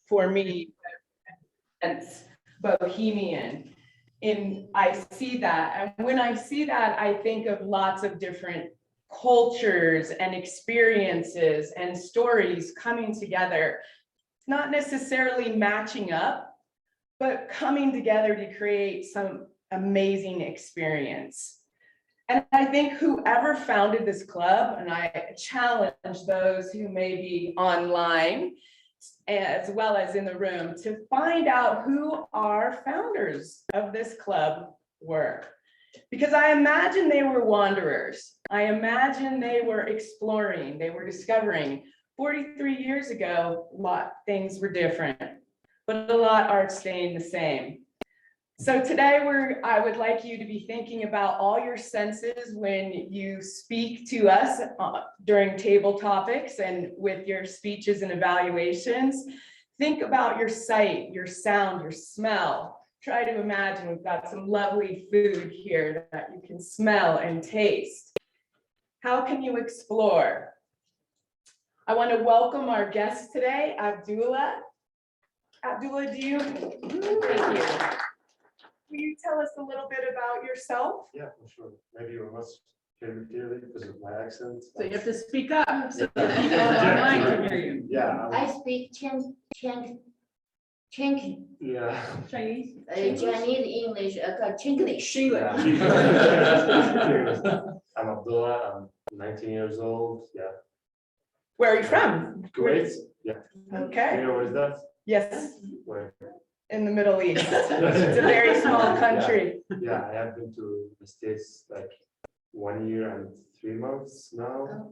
for me, it's bohemian. I see that, and when I see that, I think of lots of different cultures and experiences and stories coming together, not necessarily matching up, but coming together to create some amazing experience. And I think whoever founded this club, and I challenge those who may be online as well as in the room, to find out who our founders of this club were. Because I imagine they were wanderers. I imagine they were exploring, they were discovering. 43 years ago, a lot of things were different, but a lot are staying the same. So today I would like you to be thinking about all your senses when you speak to us during table topics and with your speeches and evaluations. Think about your sight, your sound, your smell. Try to imagine we've got some lovely food here that you can smell and taste. How can you explore? I want to welcome our guest today, Abdullah. Abdullah, thank you. Will you tell us a little bit about yourself? Yeah, for sure. Maybe you must hear me clearly because of my accent. So you have to speak up so Yeah. that people online can hear you. Yeah. I speak Chinese, Yeah. Chinese? English, Chinglish. Yeah. I'm Abdullah. I'm 19 years old. Yeah. Where are you from? Kuwait. Yeah. Okay. You know where is that? Yes, Where? in the Middle East. It's a very small country. Yeah, I have been to the States like 1 year and 3 months now.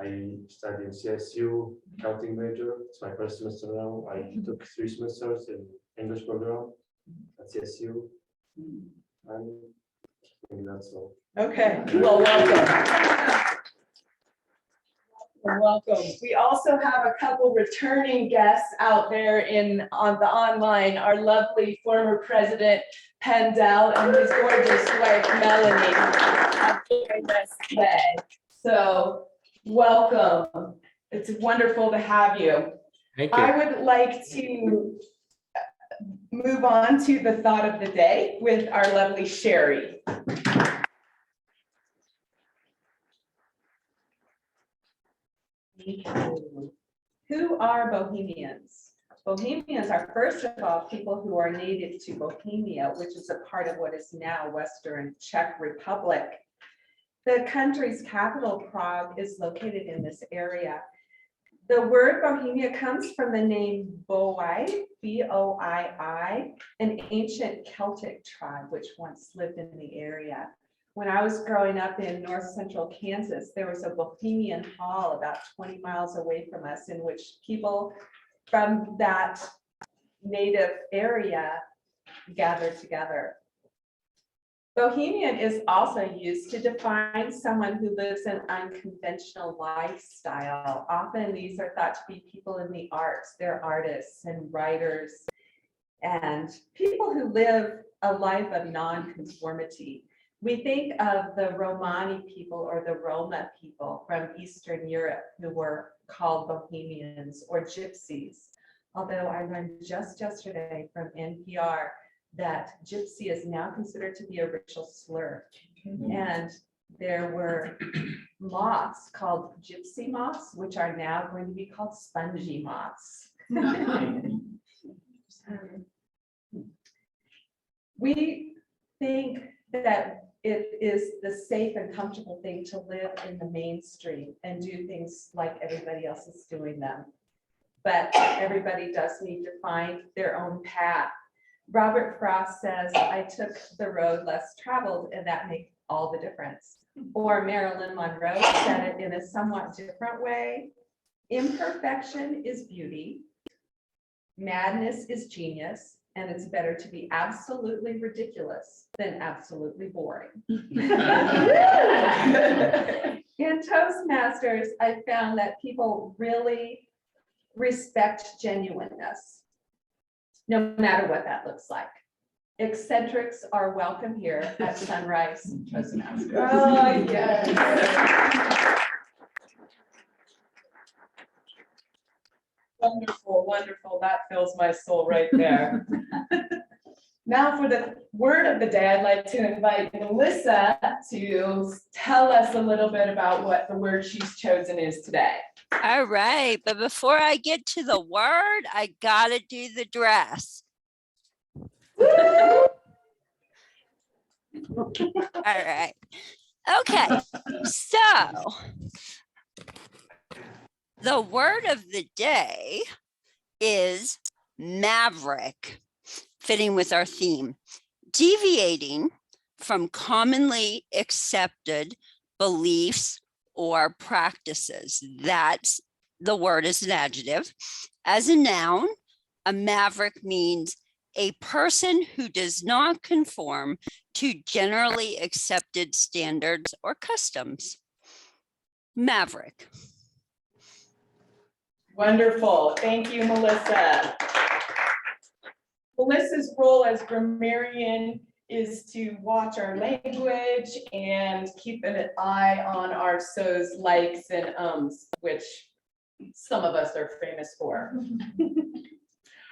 I studied in CSU, accounting major. It's my first semester now. I took 3 semesters in English program at CSU. And I think that's all. Okay, well, welcome. Welcome. We also have a couple returning guests out there on the online, our lovely former president, Pendel, and his gorgeous wife, Melanie, have joined us today. So welcome. It's wonderful to have you. Thank you. I would like to move on to the thought of the day with our lovely Sherry. Who are Bohemians? Bohemians are, first of all, people who are native to Bohemia, which is a part of what is now Western Czech Republic. The country's capital, Prague, is located in this area. The word Bohemia comes from the name Boii, B-O-I-I, an ancient Celtic tribe which once lived in the area. When I was growing up in north central Kansas, there was a Bohemian Hall about 20 miles away from us in which people from that native area gathered together. Bohemian is also used to define someone who lives an unconventional lifestyle. Often these are thought to be people in the arts. They're artists and writers and people who live a life of non-conformity. We think of the Romani people or the Roma people from Eastern Europe who were called Bohemians or gypsies. Although I learned just yesterday from NPR that gypsy is now considered to be a racial slur. And there were moths called gypsy moths, which are now going to be called spongy moths. We think that it is the safe and comfortable thing to live in the mainstream and do things like everybody else is doing them. But everybody does need to find their own path. Robert Frost says, I took the road less traveled, and that makes all the difference. Or Marilyn Monroe said it in a somewhat different way. Imperfection is beauty. Madness is genius. And it's better to be absolutely ridiculous than absolutely boring. In Toastmasters, I found that people really respect genuineness, no matter what that looks like. Eccentrics are welcome here at Sunrise Toastmasters. Oh, yes. Wonderful, wonderful. That fills my soul right there. Now for the word of the day, I'd like to invite Melissa to tell us a little bit about what the word she's chosen is today. All right, but before I get to the word, I gotta do the dress. All right. Okay, so the word of the day is maverick, fitting with our theme, deviating from commonly accepted beliefs or practices. That's the word is an adjective. As a noun, a maverick means a person who does not conform to generally accepted standards or customs. Maverick. Wonderful. Thank you, Melissa. Melissa's role as grammarian is to watch our language and keep an eye on our so's, likes, and ums, which some of us are famous for.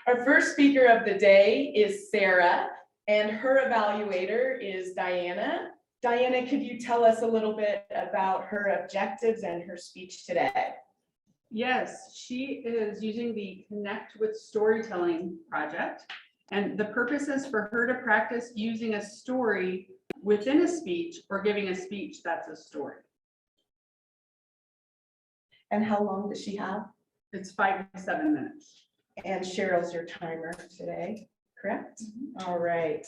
Our first speaker of the day is Sarah, and her evaluator is Diana. Diana, could you tell us a little bit about her objectives and her speech today? Yes, she is using the Connect with Storytelling project. And the purpose is for her to practice using a story within a speech or giving a speech that's a story. And how long does she have? It's 5 to 7 minutes. And Cheryl's your timer today, correct? All right.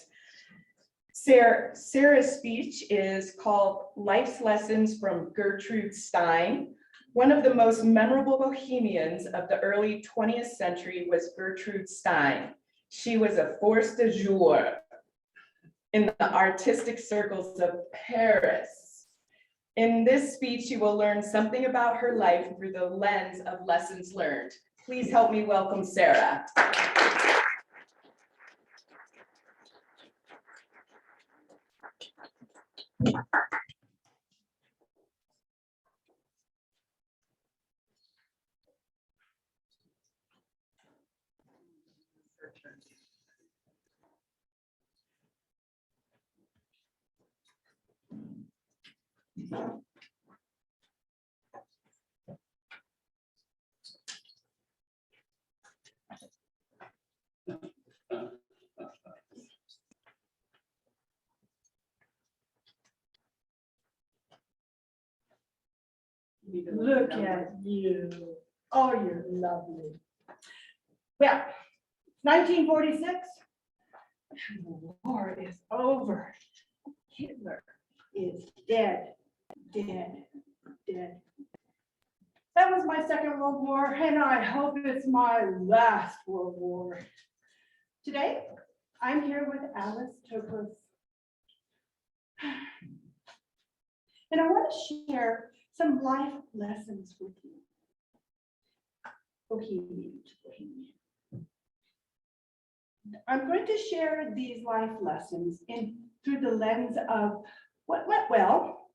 Sarah's speech is called Life's Lessons from Gertrude Stein. One of the most memorable bohemians of the early 20th century was Gertrude Stein. She was a force de jour in the artistic circles of Paris. In this speech, you will learn something about her life through the lens of lessons learned. Please help me welcome Sarah. Look at you. Oh, you're lovely. Well, 1946, the war is over. Hitler is dead, dead, dead. That was my Second World War, and I hope it's my last World War. Today, I'm here with Alice Toklas. And I want to share some life lessons with you. Bohemian. I'm going to share these life lessons through the lens of what went well,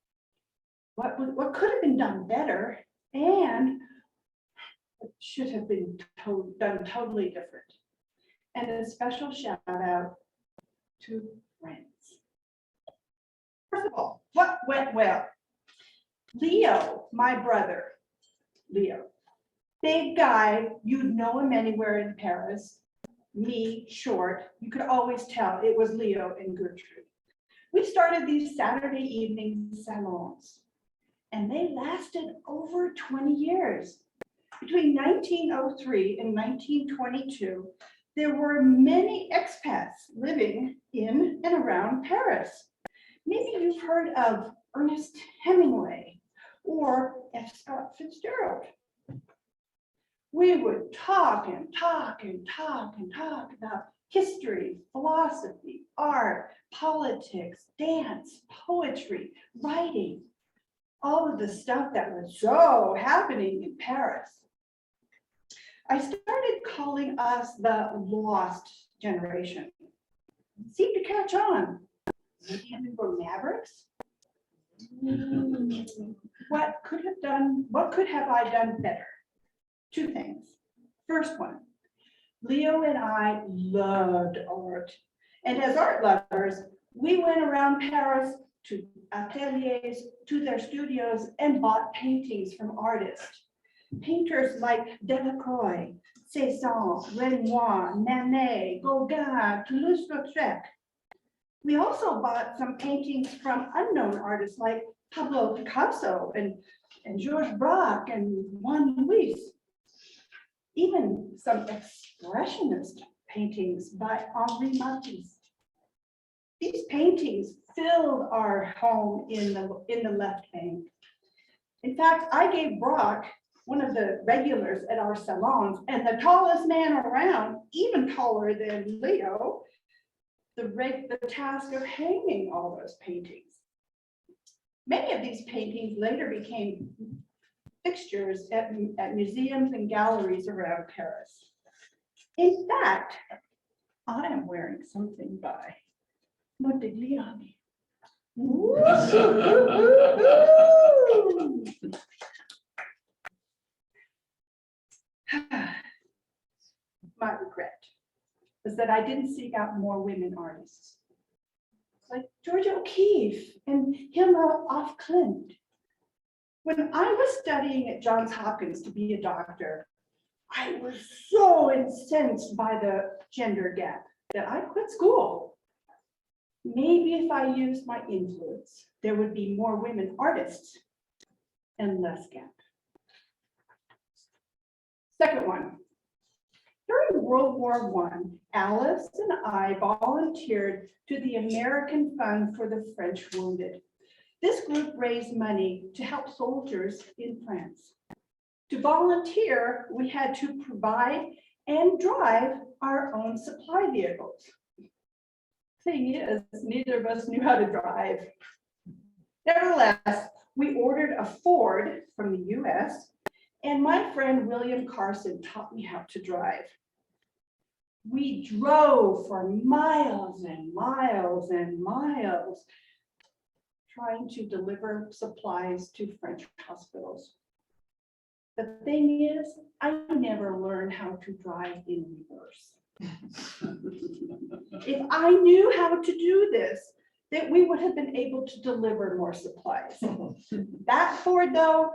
what could have been done better, and what should have been done totally different. And a special shout out to friends. First of all, what went well? Leo, my brother, Leo, big guy, you'd know him anywhere in Paris. Me, short, you could always tell it was Leo and Gertrude. We started these Saturday evening salons, and they lasted over 20 years. Between 1903 and 1922, there were many expats living in and around Paris. Maybe you've heard of Ernest Hemingway or F. Scott Fitzgerald. We would talk about history, philosophy, art, politics, dance, poetry, writing, all of the stuff that was so happening in Paris. I started calling us the lost generation. It seemed to catch on. Maybe we were mavericks. What could have I done better? Two things. First one, Leo and I loved art. And as art lovers, we went around Paris to ateliers, to their studios, and bought paintings from artists. Painters like Delacroix, Cézanne, Renoir, Manet, Gauguin, Toulouse-Lautrec. We also bought some paintings from unknown artists like Pablo Picasso and Georges Braque and Juan Luis. Even some expressionist paintings by Henri Matisse. These paintings filled our home in the left bank. In fact, I gave Brock, one of the regulars at our salons, and the tallest man around, even taller than Leo, the task of hanging all those paintings. Many of these paintings later became fixtures at museums and galleries around Paris. In fact, I am wearing something by Modigliani. My regret is that I didn't seek out more women artists like Georgia O'Keeffe and Hilma af Klint. When I was studying at Johns Hopkins to be a doctor, I was so incensed by the gender gap that I quit school. Maybe if I used my influence, there would be more women artists and less gap. Second one, during World War I, Alice and I volunteered to the American Fund for the French Wounded. This group raised money to help soldiers in France. To volunteer, we had to provide and drive our own supply vehicles. Thing is, neither of us knew how to drive. Nevertheless, we ordered a Ford from the US, and my friend William Carson taught me how to drive. We drove for miles and miles and miles, trying to deliver supplies to French hospitals. The thing is, I never learned how to drive in reverse. If I knew how to do this, then we would have been able to deliver more supplies. That Ford, though,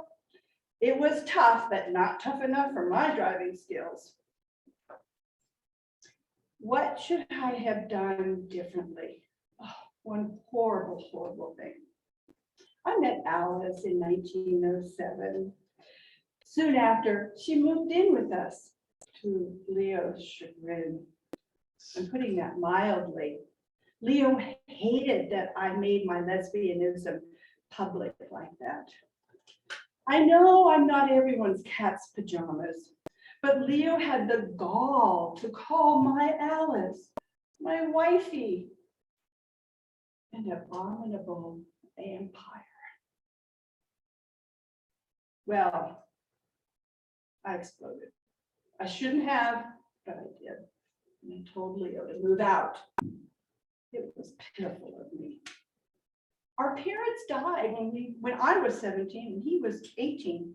it was tough, but not tough enough for my driving skills. What should I have done differently? Oh, one horrible, horrible thing. I met Alice in 1907. Soon after, she moved in with us, to Leo's chagrin. I'm putting that mildly. Leo hated that I made my lesbianism public like that. I know I'm not everyone's cat's pajamas, but Leo had the gall to call my Alice, my wifey, an abominable vampire. Well, I exploded. I shouldn't have, but I did. And I told Leo to move out. It was pitiful of me. Our parents died when I was 17 and he was 18.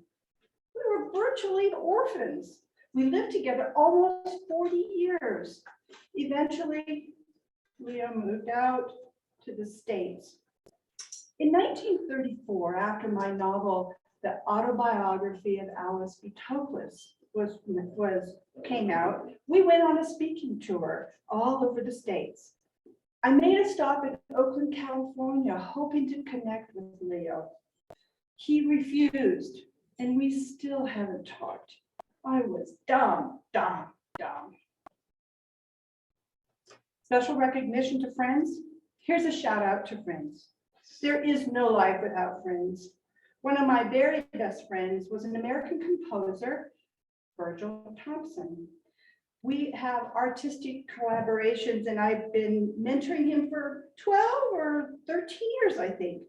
We were virtually orphans. We lived together almost 40 years. Eventually, Leo moved out to the States. In 1934, after my novel, The Autobiography of Alice B. Toklas came out, we went on a speaking tour all over the States. I made a stop in Oakland, California, hoping to connect with Leo. He refused, and we still haven't talked. I was dumb. Special recognition to friends. Here's a shout out to friends. There is no life without friends. One of my very best friends was an American composer, Virgil Thompson. We have artistic collaborations, and I've been mentoring him for 12 or 13 years, I think.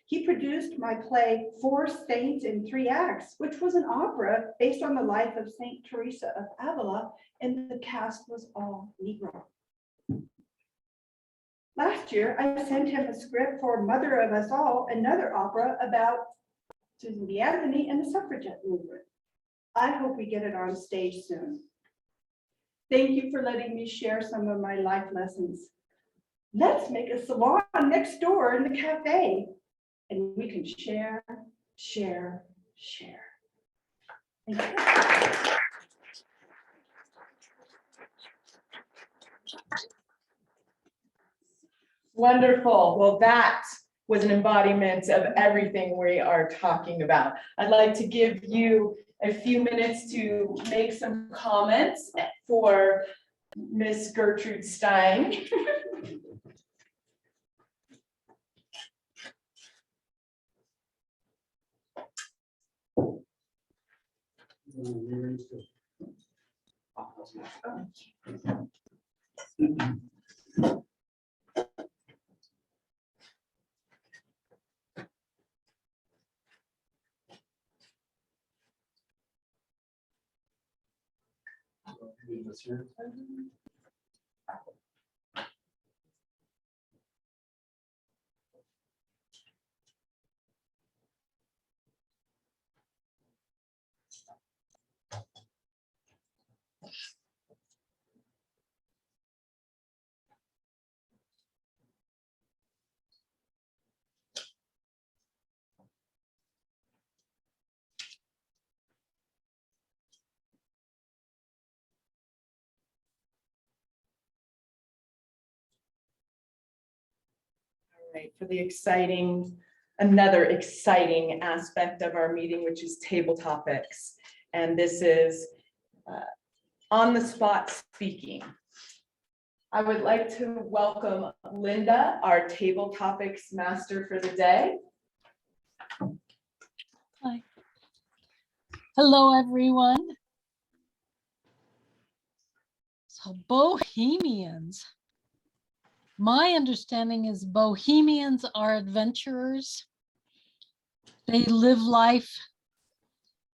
He produced my play, Four Saints in Three Acts, which was an opera based on the life of Saint Teresa of Avila, and the cast was all Negro. Last year, I sent him a script for Mother of Us All, another opera about Susan B. Anthony and the suffragette movement. I hope we get it on stage soon. Thank you for letting me share some of my life lessons. Let's make a salon next door in the cafe, and we can share, share, share. Thank you. Wonderful. Well, that was an embodiment of everything we are talking about. I'd like to give you a few minutes to make some comments for Miss Gertrude Stein. Right, for the another exciting aspect of our meeting, which is table topics. And this is on the spot speaking. I would like to welcome Linda, our table topics master for the day. Hi. Hello, everyone. So Bohemians. My understanding is Bohemians are adventurers. They live life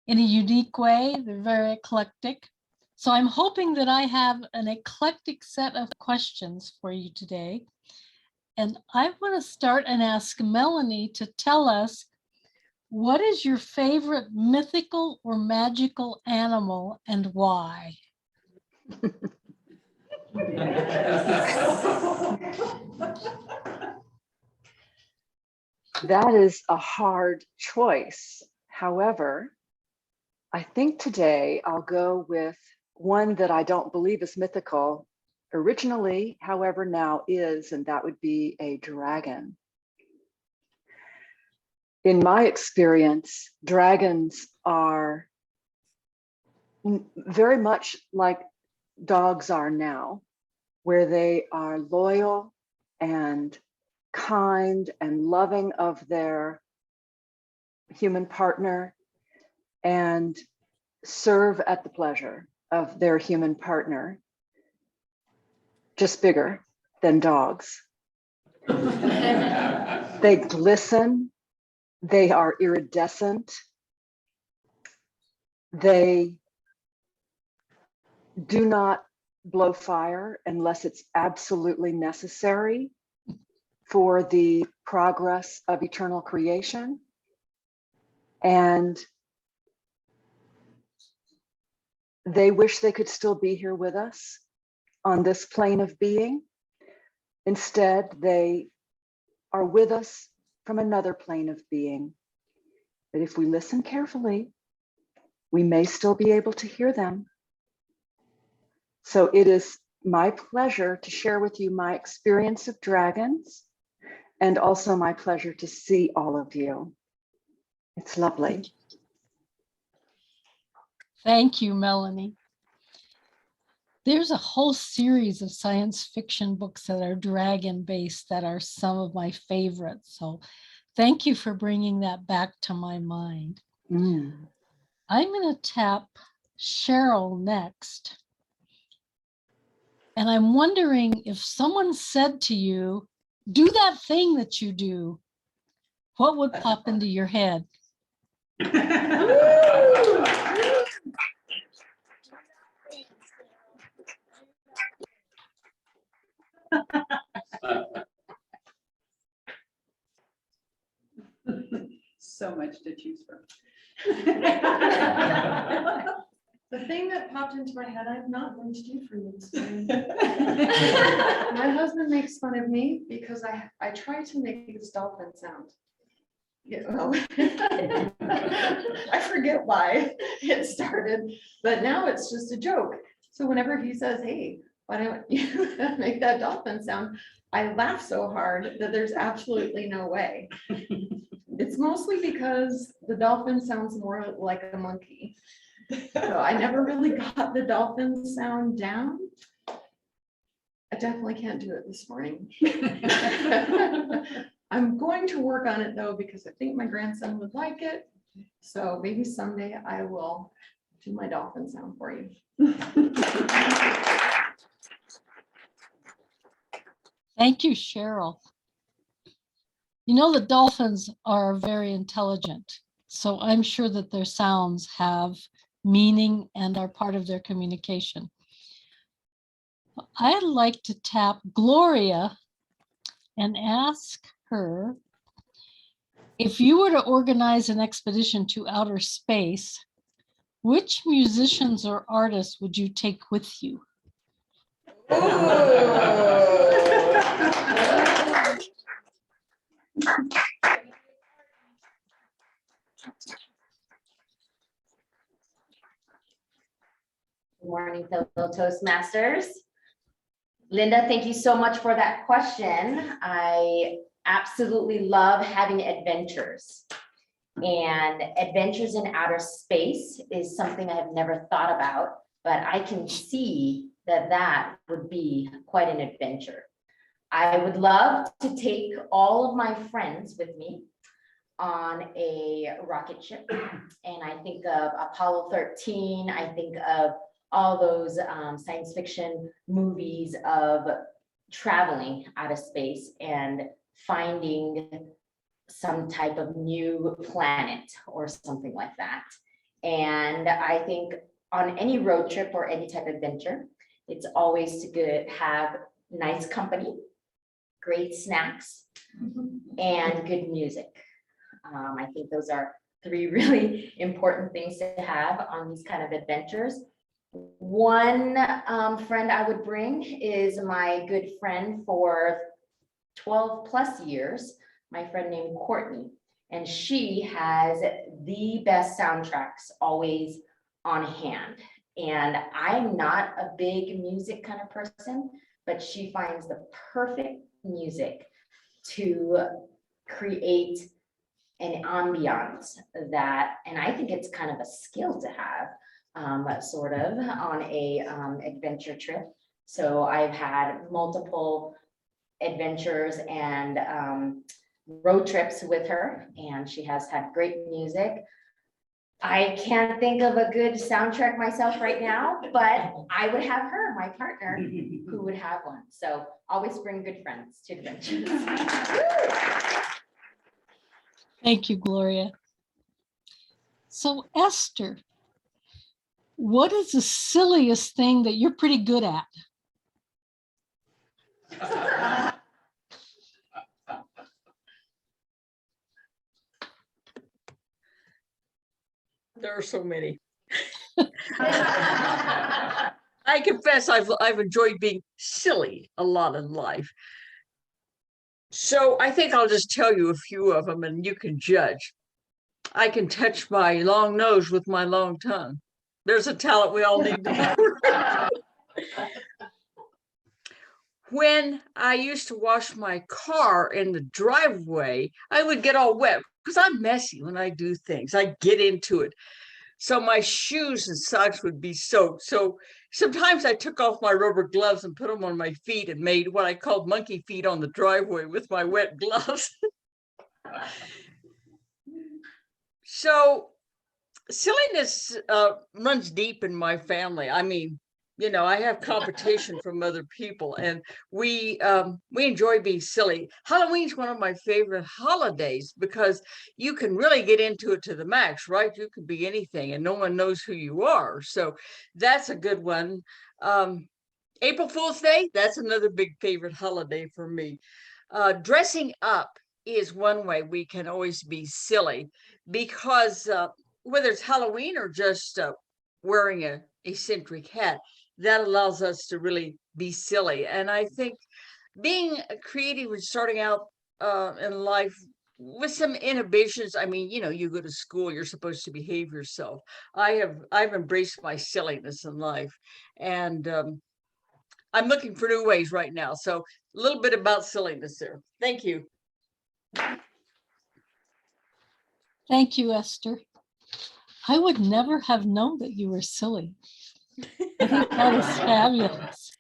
in a unique way. They're very eclectic. So I'm hoping that I have an eclectic set of questions for you today. And I want to start and ask Melanie to tell us, what is your favorite mythical or magical animal and why? That is a hard choice. However, I think today I'll go with one that I don't believe is mythical originally, however, now is, and that would be a dragon. In my experience, dragons are very much like dogs are now, where they are loyal and kind and loving of their human partner and serve at the pleasure of their human partner, just bigger than dogs. They glisten, they are iridescent, they do not blow fire unless it's absolutely necessary for the progress of eternal creation. And they wish they could still be here with us on this plane of being. Instead, they are with us from another plane of being. But if we listen carefully, we may still be able to hear them. So it is my pleasure to share with you my experience of dragons, and also my pleasure to see all of you. It's lovely. Thank you, Melanie. There's a whole series of science fiction books that are dragon-based that are some of my favorites. So thank you for bringing that back to my mind. I'm going to tap Cheryl next. And I'm wondering, if someone said to you, do that thing that you do, what would pop into your head? So much to choose from. The thing that popped into my head, I'm not going to do for you this morning. My husband makes fun of me because I try to make this dolphin sound. You know, I forget why it started, but now it's just a joke. So whenever he says, hey, why don't you make that dolphin sound? I laugh so hard that there's absolutely no way. It's mostly because the dolphin sounds more like a monkey. So I never really got the dolphin sound down. I definitely can't do it this morning. I'm going to work on it though, because I think my grandson would like it. So maybe someday I will do my dolphin sound for you. Thank you, Cheryl. You know, the dolphins are very intelligent, so I'm sure that their sounds have meaning and are part of their communication. I'd like to tap Gloria and ask her, if you were to organize an expedition to outer space, which musicians or artists would you take with you? Good morning, fellow Toastmasters. Linda, thank you so much for that question. I absolutely love having adventures. And adventures in outer space is something I have never thought about, but I can see that that would be quite an adventure. I would love to take all of my friends with me on a rocket ship. And I think of Apollo 13, I think of all those science fiction movies of traveling out of space and finding some type of new planet or something like that. And I think on any road trip or any type of adventure, it's always to have nice company, great snacks, and good music. I think those are three really important things to have on these kind of adventures. One friend I would bring is my good friend for 12 plus years, my friend named Courtney, and she has the best soundtracks always on hand. And I'm not a big music kind of person, but she finds the perfect music to create an ambiance that, and I think it's kind of a skill to have, sort of on a adventure trip. So I've had multiple adventures and road trips with her, and she has had great music. I can't think of a good soundtrack myself right now, but I would have her, my partner, who would have one. So always bring good friends to adventures. Thank you, Gloria. So Esther, what is the silliest thing that you're pretty good at? There are so many. I confess I've enjoyed being silly a lot in life. So I think I'll just tell you a few of them and you can judge. I can touch my long nose with my long tongue. There's a talent we all need to know. When I used to wash my car in the driveway, I would get all wet because I'm messy when I do things. I get into it. So my shoes and socks would be soaked. So sometimes I took off my rubber gloves and put them on my feet and made what I called monkey feet on the driveway with my wet gloves. So silliness runs deep in my family. I mean, you know, I have competition from other people, and we enjoy being silly. Halloween's one of my favorite holidays because you can really get into it to the max, right? You can be anything and no one knows who you are. So that's a good one. April Fool's Day, that's another big favorite holiday for me. Dressing up is one way we can always be silly because whether it's Halloween or just wearing a eccentric hat. That allows us to really be silly. And I think being creative and starting out in life with some inhibitions, I mean, you go to school, you're supposed to behave yourself. I've embraced my silliness in life, and I'm looking for new ways right now. So a little bit about silliness there. Thank you. Thank you, Esther. I would never have known that you were silly. I think that is fabulous.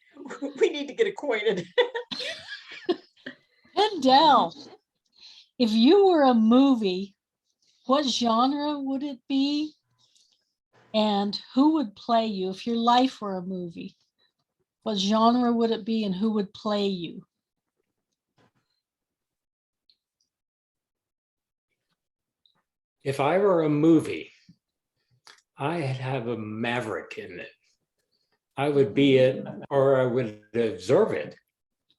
We need to get acquainted. Pendel, if you were a movie, what genre would it be? And who would play you? If your life were a movie, what genre would it be and who would play you? If I were a movie, I'd have a maverick in it. I would be it, or I would observe it.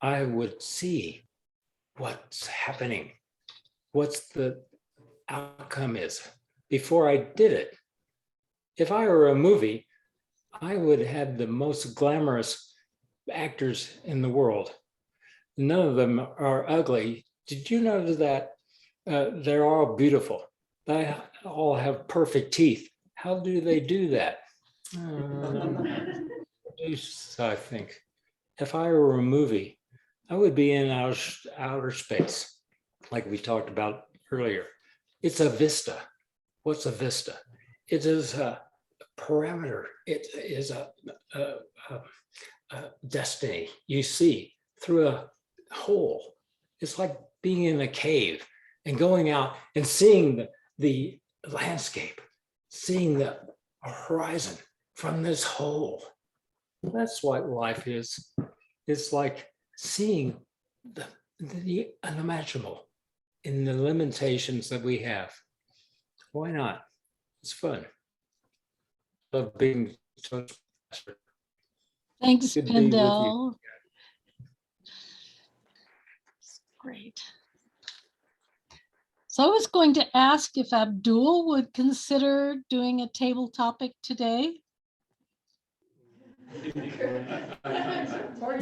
I would see what's happening, what's the outcome is before I did it. If I were a movie, I would have the most glamorous actors in the world. None of them are ugly. Did you notice that? They're all beautiful. They all have perfect teeth. How do they do that? I think if I were a movie, I would be in outer space, like we talked about earlier. It's a vista. What's a vista? It is a parameter. It is a destiny you see through a hole. It's like being in a cave and going out and seeing the landscape, seeing the horizon from this hole. That's what life is. It's like seeing the unimaginable in the limitations that we have. Why not? It's fun. Love being Toastmaster. Thanks, Good to be with you. Pendel. Great. So I was going to ask if Abdul would consider doing a table topic today. Is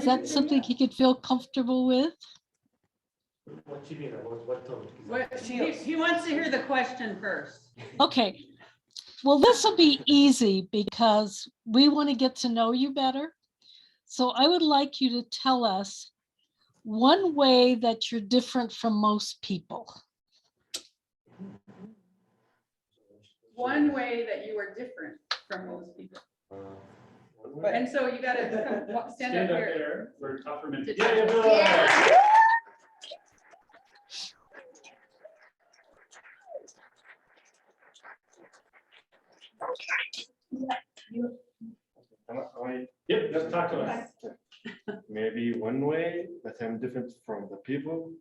that something he could feel comfortable with? What you mean? What topic? He wants to hear the question first. Okay. Well, this will be easy because we want to get to know you better. So I would like you to tell us one way that you're different from most people. One way that you are different from most people. And so you gotta stand up here. For tougher men. Yeah. Yep, just talk to us. Maybe one way that I'm different from the people,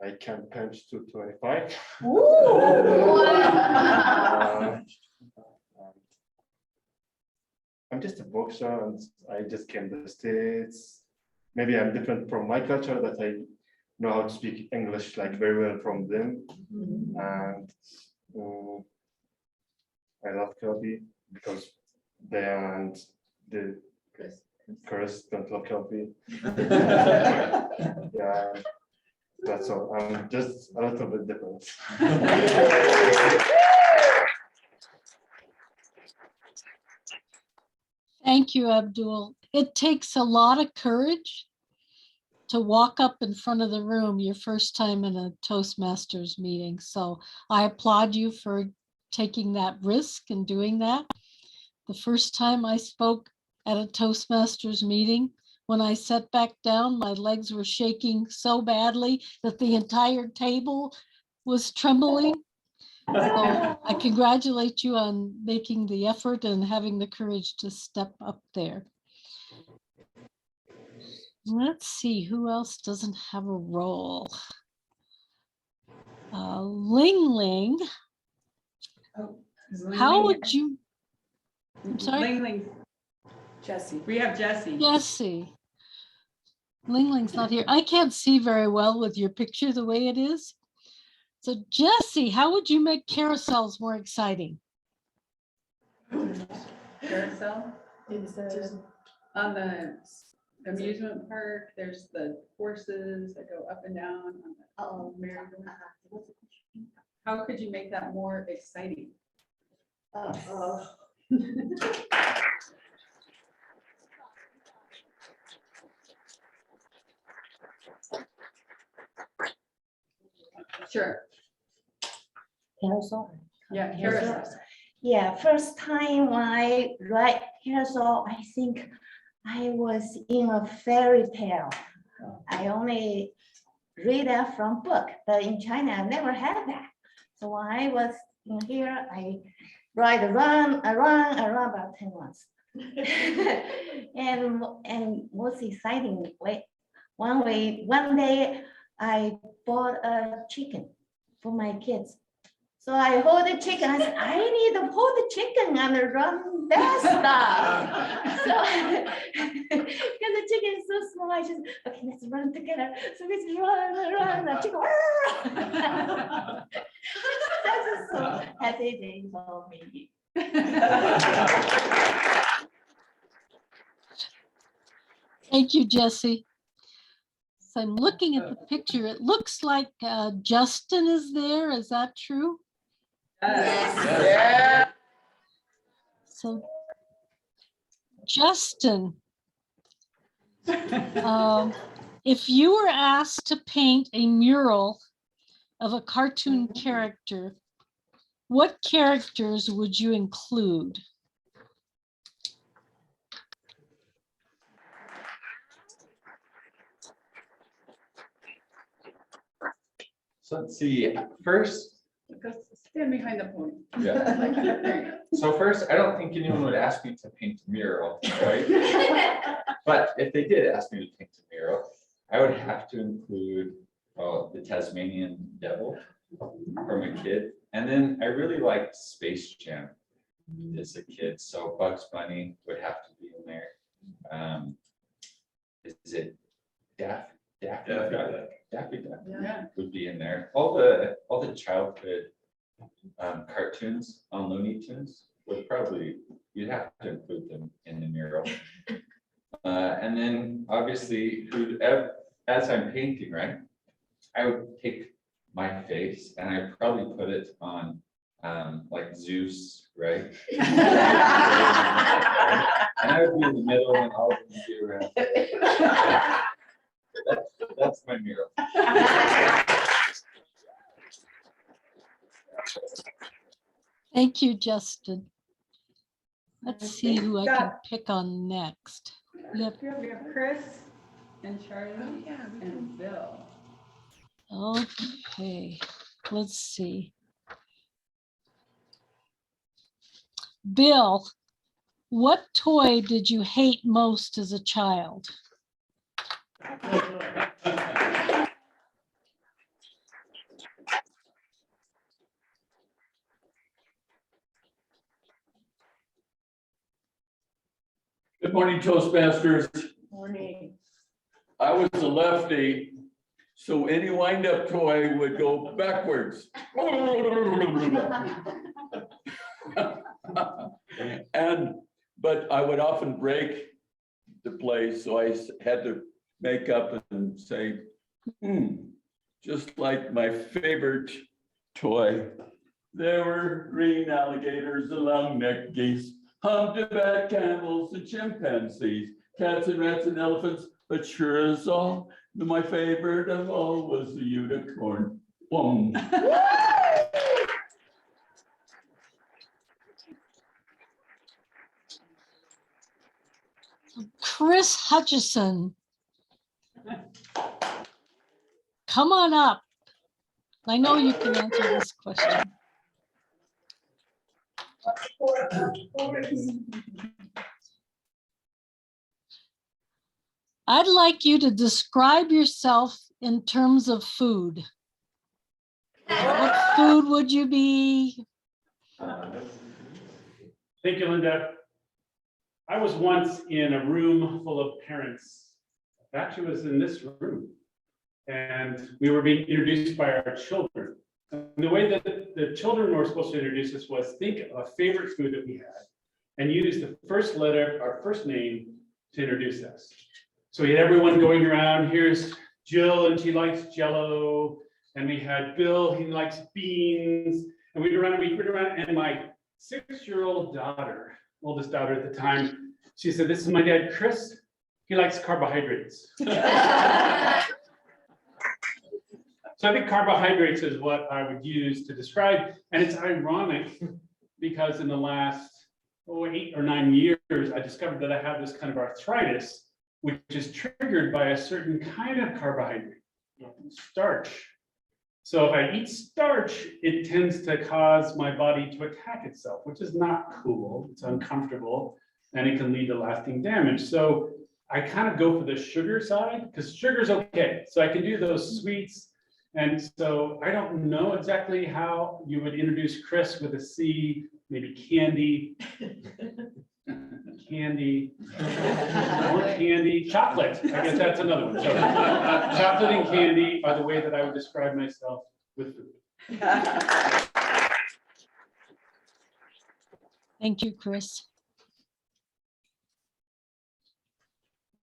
I can punch 225. I'm just a boxer and I just came to the States. Maybe I'm different from my culture that I know how to speak English like very well from them. And I love coffee because they and the Chris don't love coffee. Yeah, that's all. I'm just a little bit different. Thank you, Abdul. It takes a lot of courage to walk up in front of the room your first time in a Toastmasters meeting. So I applaud you for taking that risk and doing that. The first time I spoke at a Toastmasters meeting, when I sat back down, my legs were shaking so badly that the entire table was trembling. So I congratulate you on making the effort and having the courage to step up there. Let's see, who else doesn't have a role? Ling Ling. How would you? I'm sorry? Ling Ling. Jesse. We have Jesse. Jesse. Ling Ling's not here. I can't see very well with your picture the way it is. So Jesse, how would you make carousels more exciting? Carousel? It's On the amusement park, there's the horses that go up and down on the merry-go-round. How could you make that more exciting? Sure. Carousel. Yeah, carousel. Yeah, first time when I read carousel, I think I was in a fairy tale. I only read that from book, but in China, I never had that. So when I was in here, I ride around about 10 months. And most exciting one day I bought a chicken for my kids. So I hold the chicken. I said, I need to hold the chicken and run that stuff. So because the chicken is so small, I just okay, let's run together. So let's run, the chicken. That's just so happy day for me. Thank you, Jesse. So I'm looking at the picture. It looks like Justin is there. Is that true? Yeah. So Justin, if you were asked to paint a mural of a cartoon character, what characters would you include? So let's see, first, Go stand behind the point. yeah. So first, I don't think anyone would ask me to paint a mural, right? But if they did ask me to paint a mural, I would have to include the Tasmanian devil from a kid. And then I really liked Space Jam as a kid, so Bugs Bunny would have to be in there. Is it Daffy Duck? Daffy Duck Yeah. would be in there. All the childhood cartoons on Looney Tunes would probably, you'd have to include them in the mural. And then obviously, as I'm painting, right, I would take my face and I'd probably put it on like Zeus, right? And I would be in the middle and all of them would be around. That's my mural. Thank you, Justin. Let's see who I can pick on next. We have, We have Chris and Charlie and Bill. okay, let's see. Bill, what toy did you hate most as a child? Good morning, Toastmasters. Morning. I was a lefty, so any wind-up toy would go backwards. But I would often break the play, so I had to make up and say, just like my favorite toy. There were green alligators and long-necked geese, humpback camels and chimpanzees, cats and rats and elephants, but sure as all, my favorite of all was the unicorn. Boom. Chris Hutchison. Come on up. I know you can answer this question. I'd like you to describe yourself in terms of food. What food would you be? Thank you, Linda. I was once in a room full of parents. Actually, it was in this room. And we were being introduced by our children. And the way that the children were supposed to introduce us was think of a favorite food that we had. and used the first letter, our first name, to introduce us. So we had everyone going around, here's Jill, and she likes Jello, and we had Bill, he likes beans, and we'd run, and my 6-year-old daughter, oldest daughter at the time, she said, "This is my dad, Chris, he likes carbohydrates." So I think carbohydrates is what I would use to describe, and it's ironic because in the last 8 or 9 years, I discovered that I have this kind of arthritis, which is triggered by a certain kind of carbohydrate, starch. So if I eat starch, it tends to cause my body to attack itself, which is not cool. It's uncomfortable, and it can lead to lasting damage. So I kind of go for the sugar side because sugar's okay. So I can do those sweets. And so I don't know exactly how you would introduce Chris with a C, maybe candy. Candy, more candy, chocolate. I guess that's another one. So chocolate and candy are the way that I would describe myself with food. Thank you, Chris.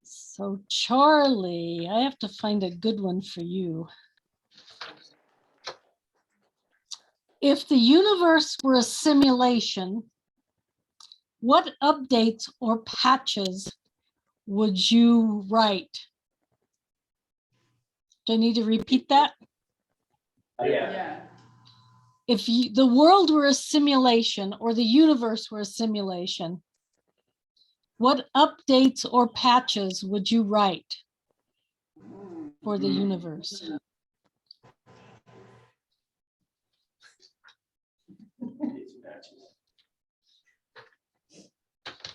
So Charlie, I have to find a good one for you. If the universe were a simulation, what updates or patches would you write? Do I need to repeat that? Yeah. If the world were a simulation or the universe were a simulation, what updates or patches would you write for the universe?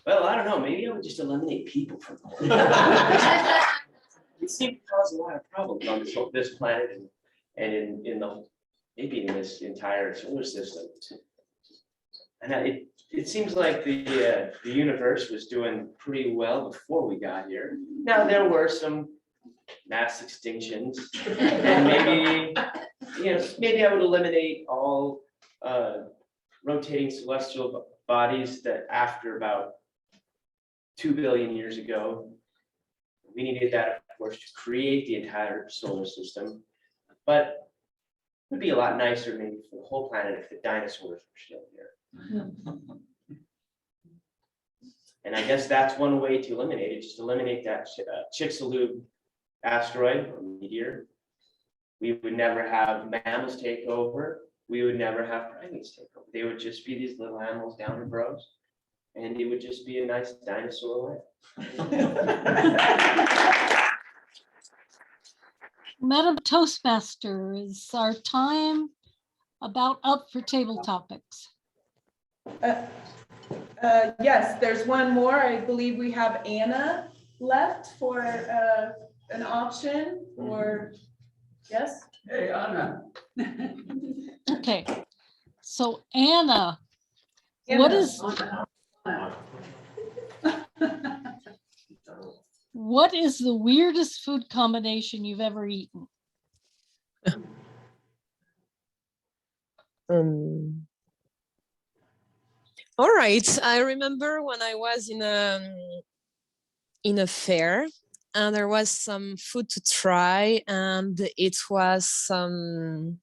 Well, I don't know, maybe I would just eliminate people from the world. It seemed to cause a lot of problems on this planet and in the, maybe in this entire solar system. And it seems like the universe was doing pretty well before we got here. Now, there were some mass extinctions, and maybe I would eliminate all rotating celestial bodies that after about 2 billion years ago, we needed that, of course, to create the entire solar system. But it would be a lot nicer maybe for the whole planet if the dinosaurs were still here. And I guess that's one way to eliminate it, just eliminate that Chicxulub asteroid or meteor. We would never have mammals take over. We would never have primates take over. They would just be these little animals down in burrows. And it would just be a nice dinosaur land. Madam Toastmaster, is our time about up for table topics? Yes, there's one more. I believe we have Anna left for an option or, yes? Hey, Anna. Okay, so Anna, what is the weirdest food combination you've ever eaten? All right. I remember when I was in a fair and there was some food to try and it was some,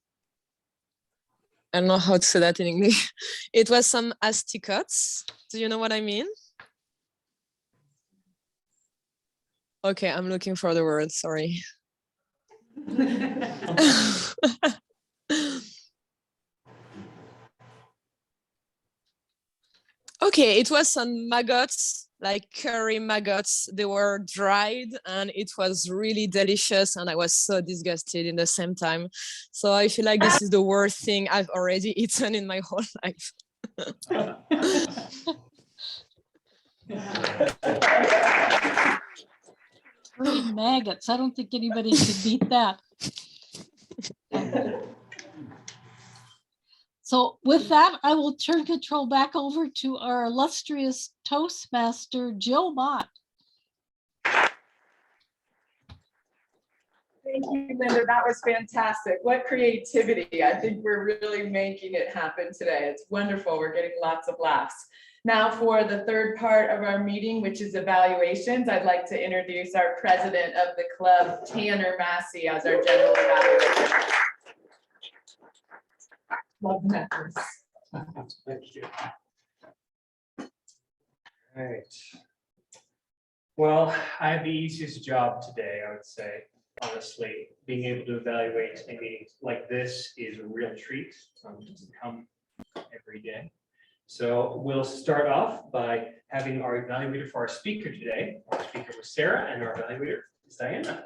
I don't know how to say that in English. It was some asticots. Do you know what I mean? Okay, I'm looking for the word, sorry. Okay, it was some maggots, like curry maggots. They were dried and it was really delicious and I was so disgusted in the same time. So I feel like this is the worst thing I've already eaten in my whole life. Curry maggots. I don't think anybody could beat that. So with that, I will turn control back over to our illustrious Toastmaster, Jill Mott. Thank you, Linda. That was fantastic. What creativity. I think we're really making it happen today. It's wonderful. We're getting lots of laughs. Now for the third part of our meeting, which is evaluations, I'd like to introduce our president of the club, Tanner Massey, as our general evaluator. Love necklace. Thank you. All right. Well, I have the easiest job today, I would say, honestly. Being able to evaluate a meeting like this is a real treat. It doesn't come every day. So we'll start off by having our evaluator for our speaker today. Our speaker was Sarah, and our evaluator is Diana.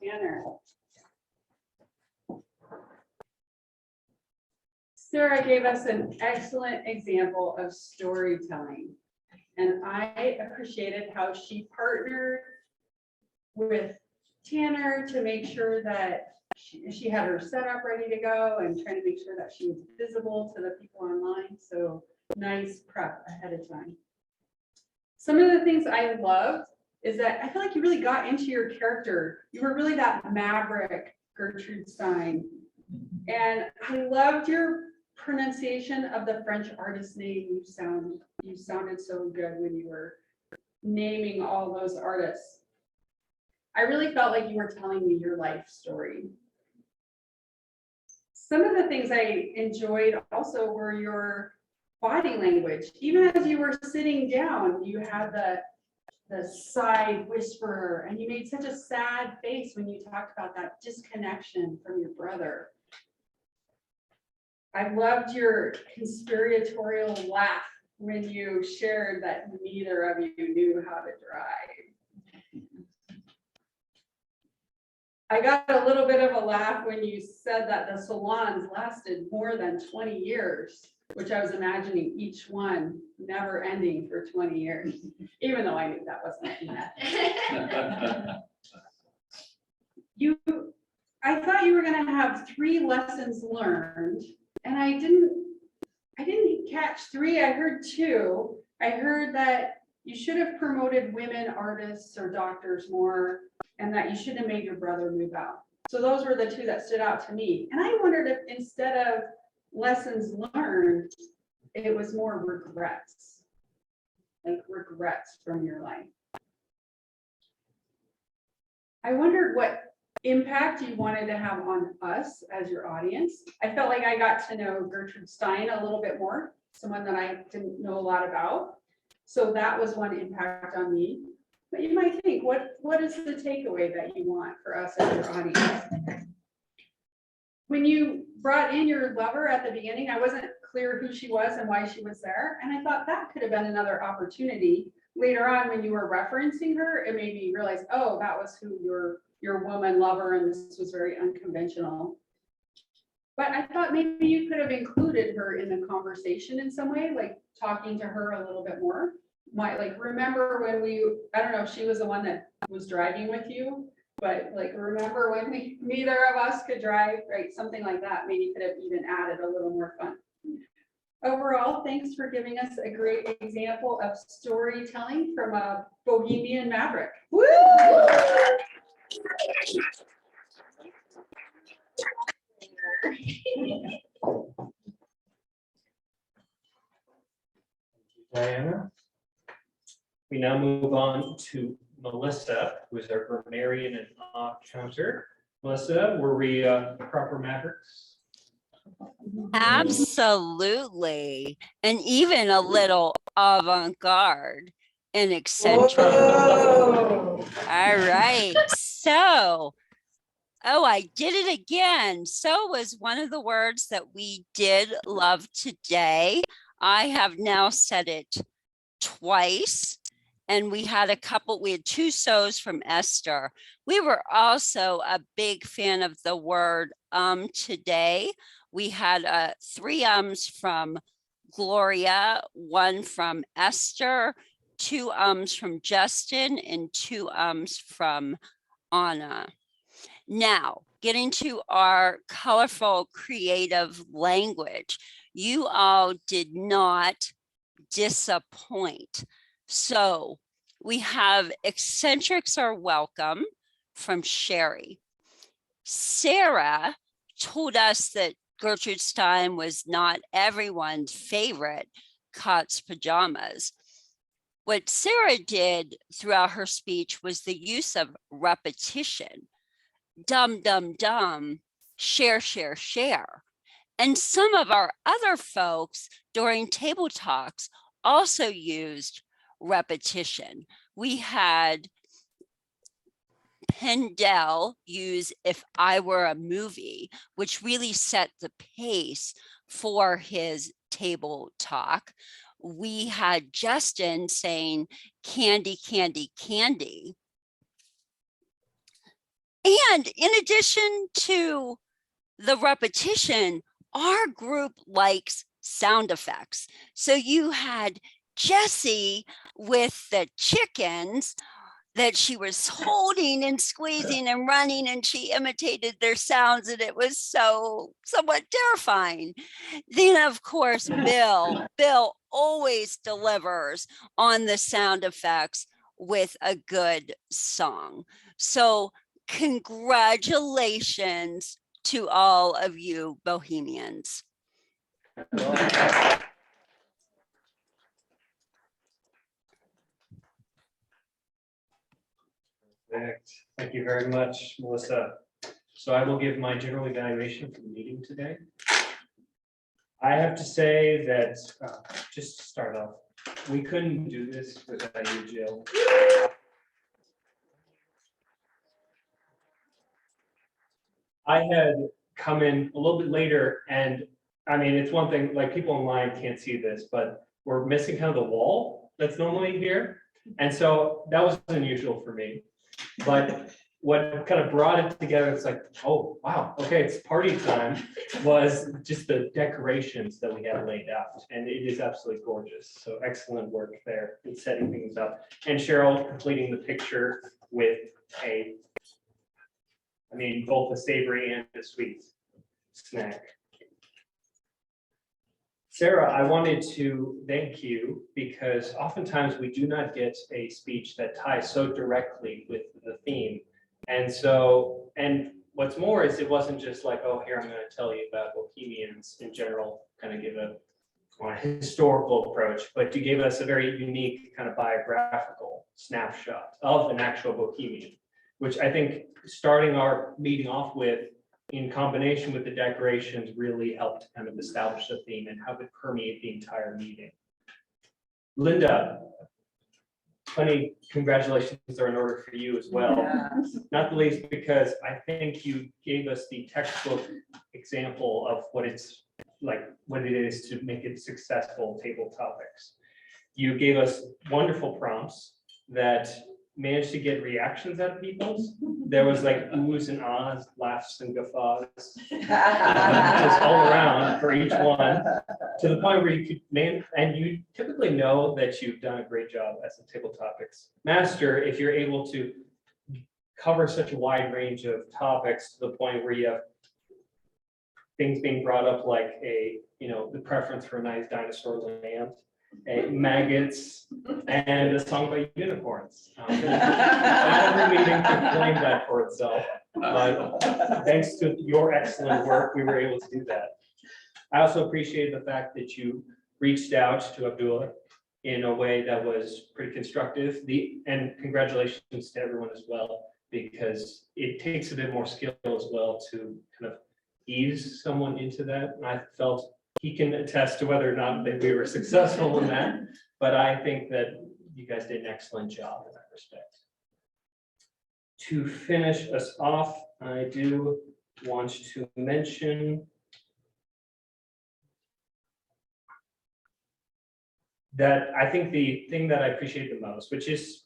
Tanner. Sarah gave us an excellent example of storytelling, and I appreciated how she partnered with Tanner to make sure that she had her setup ready to go and trying to make sure that she was visible to the people online. So nice prep ahead of time. Some of the things I loved is that I feel like you really got into your character. You were really that maverick Gertrude Stein. And I loved your pronunciation of the French artist name. You sounded so good when you were naming all those artists. I really felt like you were telling me your life story. Some of the things I enjoyed also were your body language. Even as you were sitting down, you had the side whisper, and you made such a sad face when you talked about that disconnection from your brother. I loved your conspiratorial laugh when you shared that neither of you knew how to drive. I got a little bit of a laugh when you said that the salons lasted more than 20 years, which I was imagining each one never ending for 20 years, even though I knew that wasn't that. I thought you were going to have 3 lessons learned, and I didn't catch 3. I heard 2. I heard that you should have promoted women artists or doctors more, and that you should have made your brother move out. So those were the 2 that stood out to me. And I wondered if instead of lessons learned, it was more regrets, like regrets from your life. I wondered what impact you wanted to have on us as your audience. I felt like I got to know Gertrude Stein a little bit more, someone that I didn't know a lot about. So that was one impact on me. But you might think, what is the takeaway that you want for us as your audience? When you brought in your lover at the beginning, I wasn't clear who she was and why she was there. And I thought that could have been another opportunity. Later on, when you were referencing her, it made me realize, oh, that was who your woman lover, and this was very unconventional. But I thought maybe you could have included her in the conversation in some way, like talking to her a little bit more. Remember when I don't know if she was the one that was driving with you, but remember when neither of us could drive, right? Something like that maybe could have even added a little more fun. Overall, thanks for giving us a great example of storytelling from a Bohemian maverick. Woo! Diana. We now move on to Melissa, who is our grammarian and counter. Melissa, were we proper mavericks? Absolutely. And even a little avant-garde and eccentric. Whoa. All right. So, I did it again. So was one of the words that we did love today. I have now said it twice. And we had 2 so's from Esther. We were also a big fan of the word today. We had 3 ums from Gloria, 1 from Esther, 2 ums from Justin, and 2 ums from Anna. Now, getting to our colorful, creative language, you all did not disappoint. So we have eccentrics are welcome from Sherry. Sarah told us that Gertrude Stein was not everyone's favorite Cott's pajamas. What Sarah did throughout her speech was the use of repetition. Dum, dum, dum, share, share, share. And some of our other folks during table talks also used repetition. We had Pendel use If I Were a Movie, which really set the pace for his table talk. We had Justin saying candy, candy, candy. And in addition to the repetition, our group likes sound effects. So you had Jessie with the chickens that she was holding and squeezing and running, and she imitated their sounds, and it was so somewhat terrifying. Then of course, Bill always delivers on the sound effects with a good song. So congratulations to all of you Bohemians. Perfect. Thank you very much, Melissa. So I will give my general evaluation for the meeting today. I have to say that, just to start off, we couldn't do this without you, Jill. I had come in a little bit later, and I mean, it's one thing, like people online can't see this, but we're missing kind of the wall that's normally here. And so that was unusual for me. But what kind of brought it together, it's like, oh, wow, okay, it's party time, was just the decorations that we had laid out. And it is absolutely gorgeous. So excellent work there in setting things up. And Cheryl completing the picture with both a savory and a sweet snack. Sarah, I wanted to thank you because oftentimes we do not get a speech that ties so directly with the theme. And so, and what's more is it wasn't just like, oh, here, I'm going to tell you about Bohemians in general, kind of give a historical approach, but you gave us a very unique kind of biographical snapshot of an actual Bohemian, which I think starting our meeting off with, in combination with the decorations, really helped kind of establish the theme and have it permeate the entire meeting. Linda, plenty congratulations are in order for you as well. Yes. Not the least because I think you gave us the textbook example of what it's like, what it is to make it successful table topics. You gave us wonderful prompts that managed to get reactions out of people. There was like oohs and ahs, laughs and guffaws, just all around for each one, to the point where you could and you typically know that you've done a great job as a table topics master if you're able to cover such a wide range of topics to the point where you have things being brought up like the preference for a nice dinosaur land, maggots, and a song by unicorns. Not every meeting can claim that for itself, but thanks to your excellent work, we were able to do that. I also appreciate the fact that you reached out to Abdullah in a way that was pretty constructive. And congratulations to everyone as well, because it takes a bit more skill as well to kind of ease someone into that. And I felt he can attest to whether or not that we were successful in that, but I think that you guys did an excellent job in that respect. To finish us off, I do want to mention that I think the thing that I appreciate the most, which is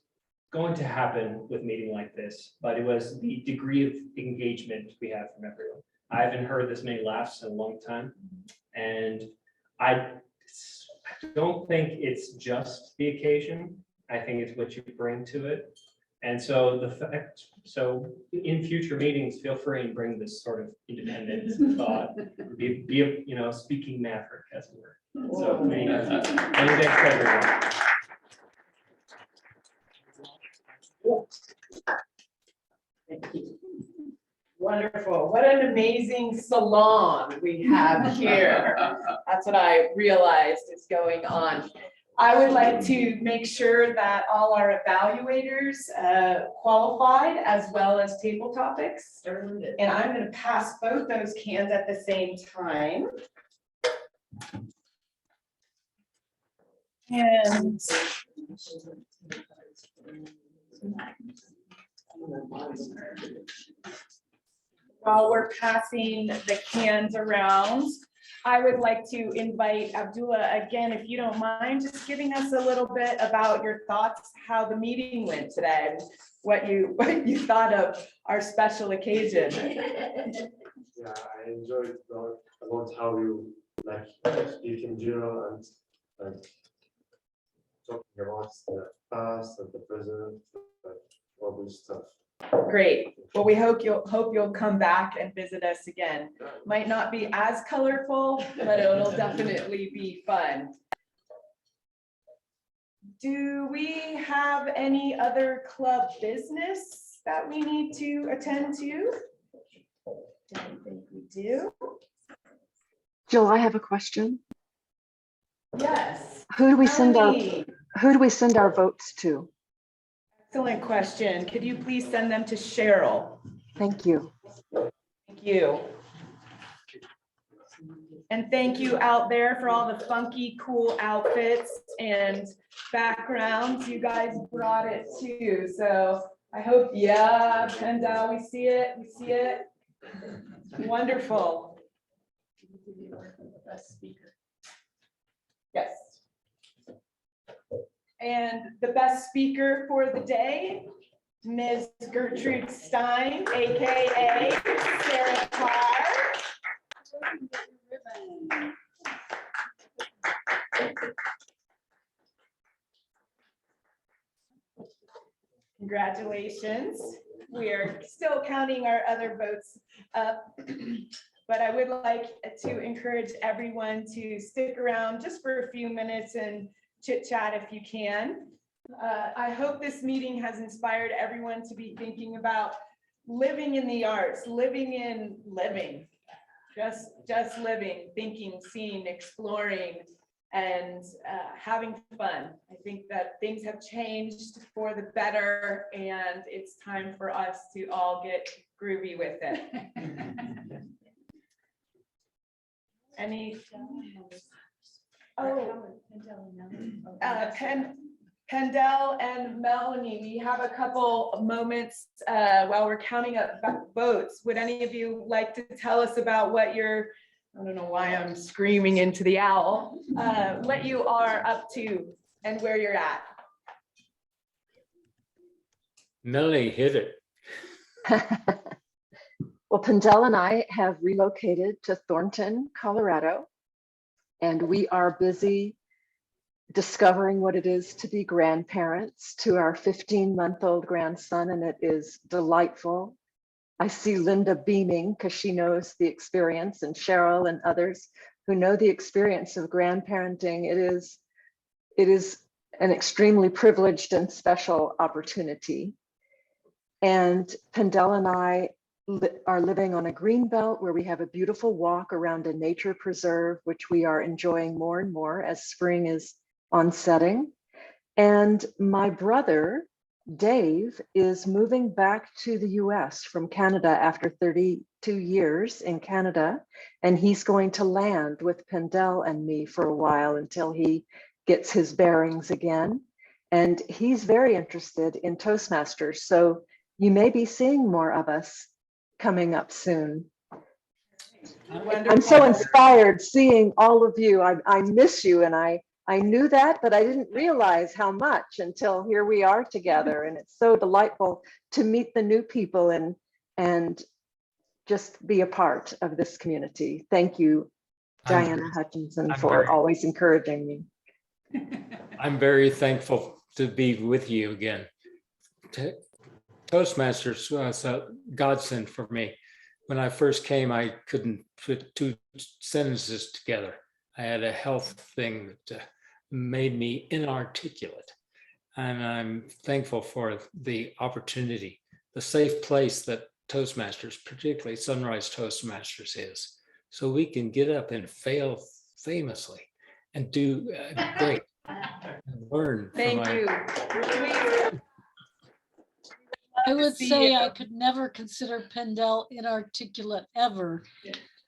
going to happen with a meeting like this, but it was the degree of engagement we had from everyone. I haven't heard this many laughs in a long time. And I don't think it's just the occasion. I think it's what you bring to it. And so in future meetings, feel free and bring this sort of independent thought, be a speaking maverick, as it were. So many thanks everyone. Thank you. Wonderful. What an amazing salon we have here. That's what I realized is going on. I would like to make sure that all our evaluators qualified as well as table topics. And I'm going to pass both those cans at the same time. And while we're passing the cans around, I would like to invite Abdullah again, if you don't mind, just giving us a little bit about your thoughts, how the meeting went today, what you thought of our special occasion. Yeah, I enjoyed a lot how you like speak in general and like talking about the past and the present, like all this stuff. Great. Well, we hope you'll come back and visit us again. Might not be as colorful, but it'll definitely be fun. Do we have any other club business that we need to attend to? Don't think we do. Jill, I have a question. Yes. Who do we send our votes to? Excellent question. Could you please send them to Cheryl? Thank you. Thank you. And thank you out there for all the funky, cool outfits and backgrounds. You guys brought it too. So I hope, yeah, Pendel, we see it. We see it. Wonderful. Yes. And the best speaker for the day, Ms. Gertrude Stein, AKA Sarah Carr. Congratulations. We are still counting our other votes up, but I would like to encourage everyone to stick around just for a few minutes and chit chat if you can. I hope this meeting has inspired everyone to be thinking about living in the arts, living, just living, thinking, seeing, exploring, and having fun. I think that things have changed for the better, and it's time for us to all get groovy with it. Any? Oh, Pendel and Melanie, we have a couple of moments while we're counting up votes. Would any of you like to tell us about what you're, I don't know why I'm screaming into the owl, what you are up to and where you're at? Melanie hit it. Well, Pendel and I have relocated to Thornton, Colorado, and we are busy discovering what it is to be grandparents to our 15-month-old grandson, and it is delightful. I see Linda beaming because she knows the experience, and Cheryl and others who know the experience of grandparenting. It is an extremely privileged and special opportunity. And Pendel and I are living on a green belt where we have a beautiful walk around a nature preserve, which we are enjoying more and more as spring is onsetting. And my brother, Dave, is moving back to the US from Canada after 32 years in Canada. And he's going to land with Pendel and me for a while until he gets his bearings again. And he's very interested in Toastmasters. So you may be seeing more of us coming up soon. I'm so inspired seeing all of you. I miss you, and I knew that, but I didn't realize how much until here we are together. And it's so delightful to meet the new people and just be a part of this community. Thank you, Diana Hutchinson, for always encouraging me. I'm very thankful to be with you again. Toastmasters was a godsend for me. When I first came, I couldn't put two sentences together. I had a health thing that made me inarticulate. And I'm thankful for the opportunity, the safe place that Toastmasters, particularly Sunrise Toastmasters is. So we can get up and fail famously and do great. And learn from Thank our. you. I would see say you. I could never consider Pendel inarticulate ever.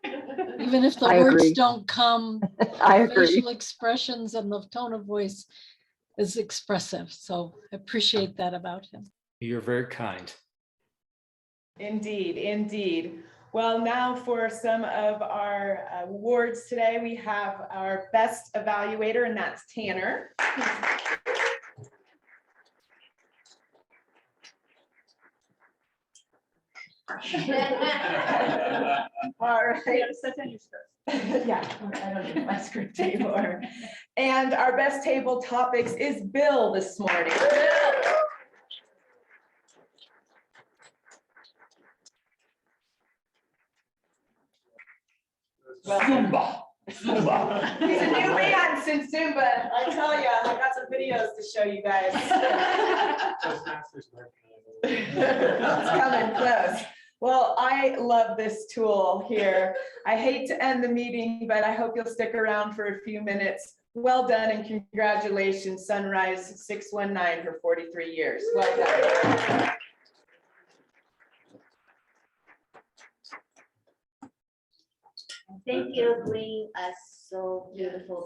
Even if the I words agree. don't come, I agree. facial expressions and the tone of voice is expressive. So I appreciate that about him. You're very kind. Indeed, indeed. Well, now for some of our awards today, we have our best evaluator, and that's Tanner. All right. Yeah, I don't need my script anymore. And our best table topics is Bill this morning. Well, Zumba. Zumba. he's a new man since Zumba. I tell you, I got some videos to show you guys. It's coming close. Well, I love this tool here. I hate to end the meeting, but I hope you'll stick around for a few minutes. Well done and congratulations, Sunrise 619 for 43 years. Well done. Thank you for bringing us so beautiful